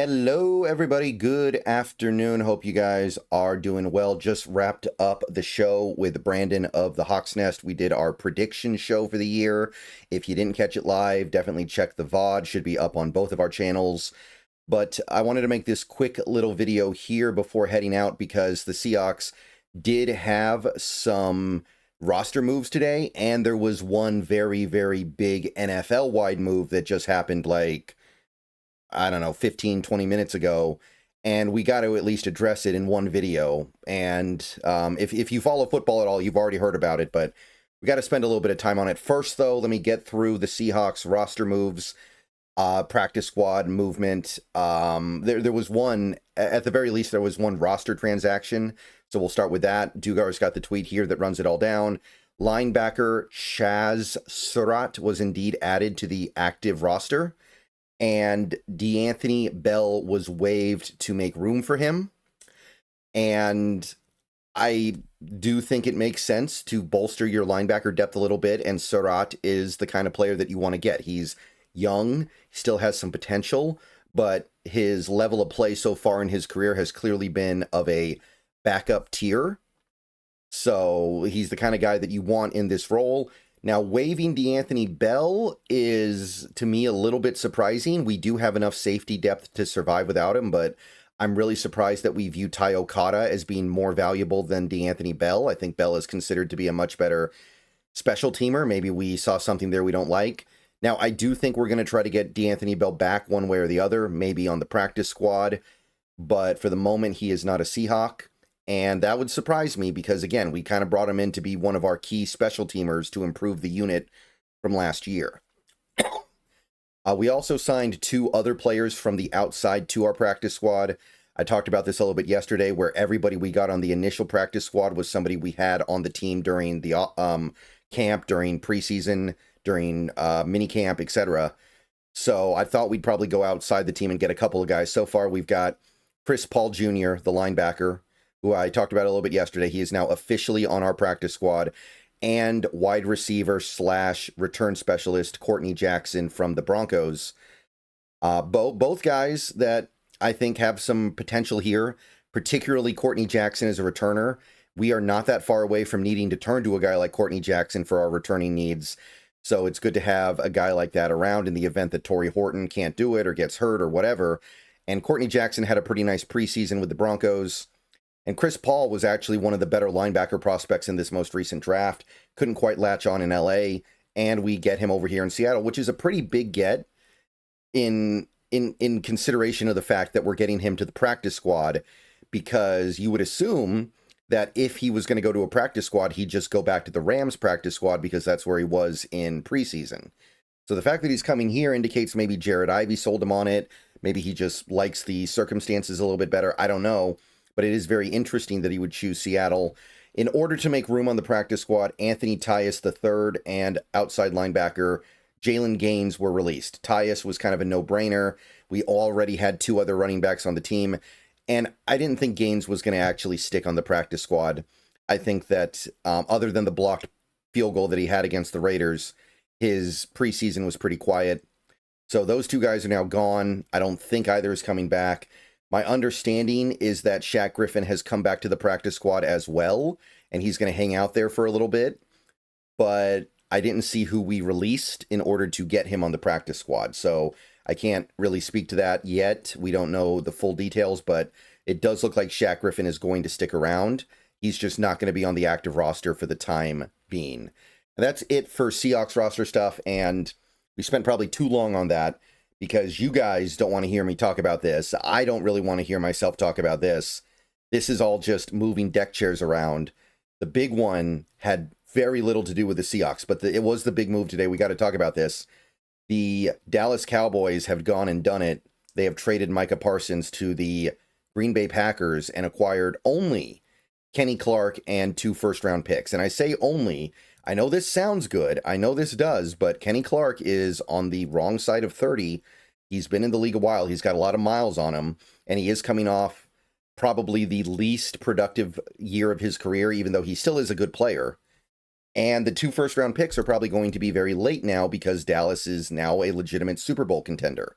Hello, everybody. Good afternoon. Hope you guys are doing well. Just wrapped up the show with Brandon of the Hawk's Nest. We did our prediction show for the year. If you didn't catch it live, definitely check the VOD. Should be up on both of our channels. But I wanted to make this quick little video here before heading out because the Seahawks did have some roster moves today, and there was one very, very big NFL-wide move that just happened I don't know, 15, 20 minutes ago, and we got to at least address it in one video. And if you follow football at all, you've already heard about it, but we got to spend a little bit of time on it. First, though, let me get through the Seahawks roster moves, practice squad movement. There was one, at the very least, there was one roster transaction, so we'll start with that. Dugar's got the tweet here that runs it all down. Linebacker Shaz Surratt was indeed added to the active roster, and D'Anthony Bell was waived to make room for him. And I do think it makes sense to bolster your linebacker depth a little bit, and Surratt is the kind of player that you want to get. He's young, still has some potential, but his level of play so far in his career has clearly been of a backup tier. So he's the kind of guy that you want in this role. Now, waiving D'Anthony Bell is, to me, a little bit surprising. We do have enough safety depth to survive without him, but I'm really surprised that we view Ty Okada as being more valuable than D'Anthony Bell. I think Bell is considered to be a much better special teamer. Maybe we saw something there we don't like. Now, I do think we're going to try to get D'Anthony Bell back one way or the other, maybe on the practice squad, but for the moment, he is not a Seahawk. And that would surprise me because, again, we kind of brought him in to be one of our key special teamers to improve the unit from last year. We also signed two other players from the outside to our practice squad. I talked about this a little bit yesterday, where everybody we got on the initial practice squad was somebody we had on the team during the camp, during preseason, during minicamp, etc. So I thought we'd probably go outside the team and get a couple of guys. So far, we've got Chris Paul Jr., the linebacker, who I talked about a little bit yesterday. He is now officially on our practice squad, and wide receiver / return specialist Courtney Jackson from the Broncos. Both guys that I think have some potential here, particularly Courtney Jackson as a returner. We are not that far away from needing to turn to a guy like Courtney Jackson for our returning needs. So it's good to have a guy like that around in the event that Torrey Horton can't do it or gets hurt or whatever. And Courtney Jackson had a pretty nice preseason with the Broncos. And Chris Paul was actually one of the better linebacker prospects in this most recent draft. Couldn't quite latch on in LA, and we get him over here in Seattle, which is a pretty big get in consideration of the fact that we're getting him to the practice squad, because you would assume that if he was going to go to a practice squad, he'd just go back to the Rams practice squad because that's where he was in preseason. So the fact that he's coming here indicates maybe Jared Ivey sold him on it. Maybe he just likes the circumstances a little bit better. I don't know. But it is very interesting that he would choose Seattle. In order to make room on the practice squad, Anthony Tyus III and outside linebacker Jalen Gaines were released. Tyus was kind of a no-brainer. We already had two other running backs on the team, and I didn't think Gaines was going to actually stick on the practice squad. I think that other than the blocked field goal that he had against the Raiders, his preseason was pretty quiet. So those two guys are now gone. I don't think either is coming back. My understanding is that Shaq Griffin has come back to the practice squad as well, and he's going to hang out there for a little bit. But I didn't see who we released in order to get him on the practice squad, so I can't really speak to that yet. We don't know the full details, but it does look like Shaq Griffin is going to stick around. He's just not going to be on the active roster for the time being. And that's it for Seahawks roster stuff, and we spent probably too long on that, because you guys don't want to hear me talk about this. I don't really want to hear myself talk about this. This is all just moving deck chairs around. The big one had very little to do with the Seahawks, but it was the big move today. We got to talk about this. The Dallas Cowboys have gone and done it. They have traded Micah Parsons to the Green Bay Packers and acquired only Kenny Clark and 2 first-round picks. And I say only. I know this sounds good. I know this does, but Kenny Clark is on the wrong side of 30. He's been in the league a while. He's got a lot of miles on him, and he is coming off probably the least productive year of his career, even though he still is a good player. And the 2 first-round picks are probably going to be very late now because Dallas is now a legitimate Super Bowl contender.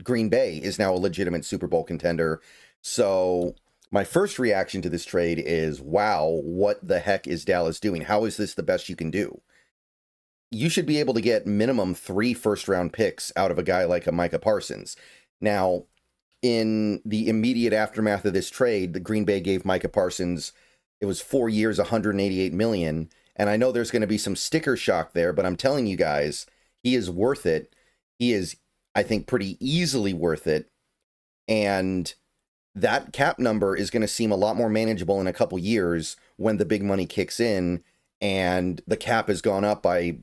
Green Bay is now a legitimate Super Bowl contender. So my first reaction to this trade is, wow, what the heck is Dallas doing? How is this the best you can do? You should be able to get minimum 3 first-round picks out of a guy like a Micah Parsons. Now, in the immediate aftermath of this trade, the Green Bay gave Micah Parsons, it was 4 years, $188 million. And I know there's going to be some sticker shock there, but I'm telling you guys, he is worth it. He is, I think, pretty easily worth it. And that cap number is going to seem a lot more manageable in a couple years when the big money kicks in and the cap has gone up by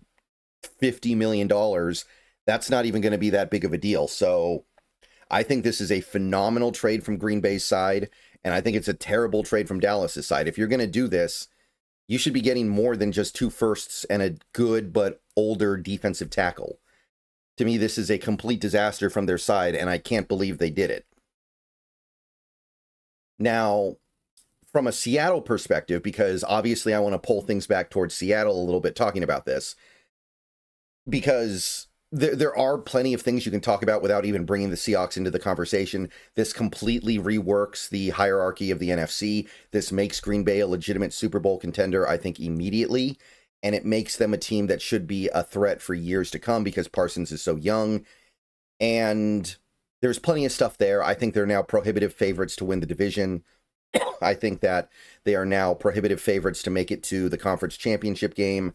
$50 million. That's not even going to be that big of a deal. So I think this is a phenomenal trade from Green Bay's side, and I think it's a terrible trade from Dallas's side. If you're going to do this, you should be getting more than just 2 firsts and a good but older defensive tackle. To me, this is a complete disaster from their side, and I can't believe they did it. Now, from a Seattle perspective, because obviously I want to pull things back towards Seattle a little bit talking about this, because there are plenty of things you can talk about without even bringing the Seahawks into the conversation. This completely reworks the hierarchy of the NFC. This makes Green Bay a legitimate Super Bowl contender, I think, immediately. And it makes them a team that should be a threat for years to come because Parsons is so young. And there's plenty of stuff there. I think they're now prohibitive favorites to win the division. I think that they are now prohibitive favorites to make it to the conference championship game.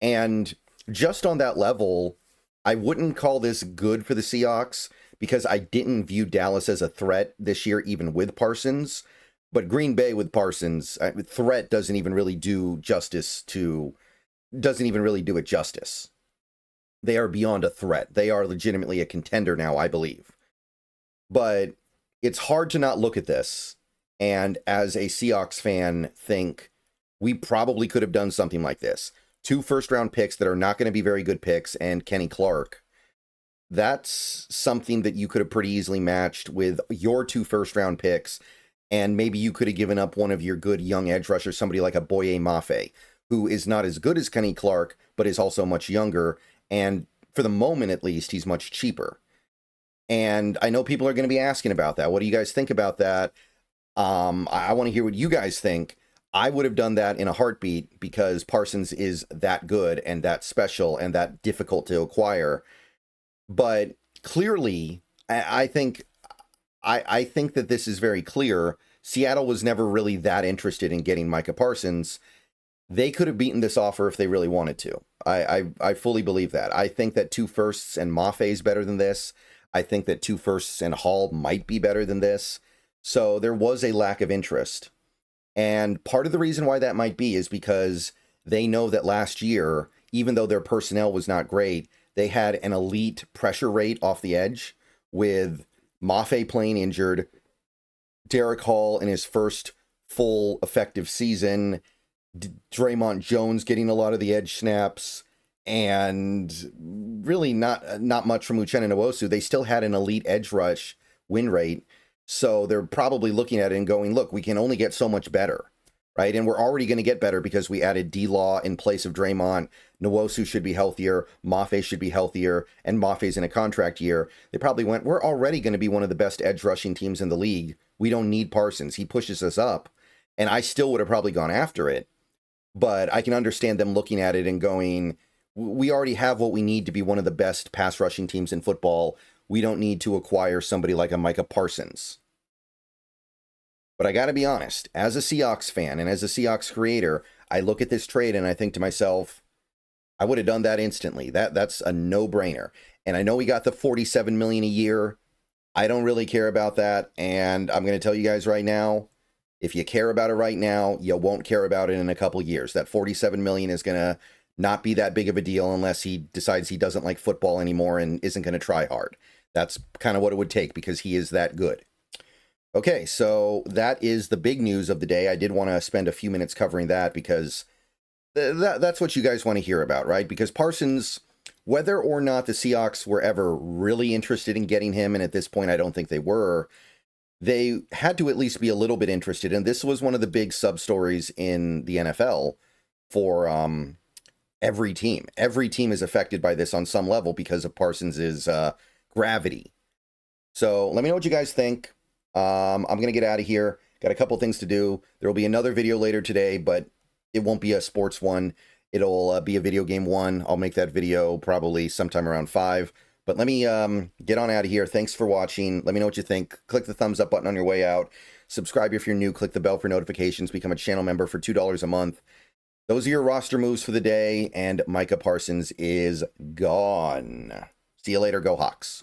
And just on that level, I wouldn't call this good for the Seahawks because I didn't view Dallas as a threat this year, even with Parsons. But Green Bay with Parsons, threat doesn't even really do it justice. They are beyond a threat. They are legitimately a contender now, I believe. But it's hard to not look at this and as a Seahawks fan think we probably could have done something like this. 2 first-round picks that are not going to be very good picks and Kenny Clark. That's something that you could have pretty easily matched with your 2 first-round picks, and maybe you could have given up one of your good young edge rushers, somebody like a Boye Mafe, who is not as good as Kenny Clark, but is also much younger, and for the moment at least, he's much cheaper. And I know people are going to be asking about that. What do you guys think about that? I want to hear what you guys think. I would have done that in a heartbeat because Parsons is that good and that special and that difficult to acquire. But clearly, I think that this is very clear. Seattle was never really that interested in getting Micah Parsons. They could have beaten this offer if they really wanted to. I fully believe that. I think that 2 firsts and Mafe is better than this. I think that 2 firsts and Hall might be better than this. So there was a lack of interest. And part of the reason why that might be is because they know that last year, even though their personnel was not great, they had an elite pressure rate off the edge with Mafe playing injured, Derek Hall in his first full effective season, Draymond Jones getting a lot of the edge snaps, and really not much from Uchenna Nwosu. They still had an elite edge rush win rate. So they're probably looking at it and going, look, we can only get so much better, right? And we're already going to get better because we added D-Law in place of Draymond. Nwosu should be healthier. Mafe should be healthier. And Mafe's in a contract year. They probably went, we're already going to be one of the best edge rushing teams in the league. We don't need Parsons. He pushes us up. And I still would have probably gone after it. But I can understand them looking at it and going, we already have what we need to be one of the best pass rushing teams in football. We don't need to acquire somebody like a Micah Parsons. But I got to be honest, as a Seahawks fan and as a Seahawks creator, I look at this trade and I think to myself, I would have done that instantly. That's a no-brainer. And I know we got the $47 million a year. I don't really care about that. And I'm going to tell you guys right now, if you care about it right now, you won't care about it in a couple years. That $47 million is going to not be that big of a deal unless he decides he doesn't like football anymore and isn't going to try hard. That's kind of what it would take because he is that good. Okay, so that is the big news of the day. I did want to spend a few minutes covering that because that's what you guys want to hear about, right? Because Parsons, whether or not the Seahawks were ever really interested in getting him, and at this point I don't think they were, they had to at least be a little bit interested. And this was one of the big sub-stories in the NFL for every team. Every team is affected by this on some level because of Parsons' gravity. So let me know what you guys think. I'm going to get out of here. Got a couple things to do. There will be another video later today, but it won't be a sports one. It'll be a video game one. I'll make that video probably sometime around 5. But let me get on out of here. Thanks for watching. Let me know what you think. Click the thumbs up button on your way out. Subscribe if you're new. Click the bell for notifications. Become a channel member for $2 a month. Those are your roster moves for the day, and Micah Parsons is gone. See you later. Go Hawks.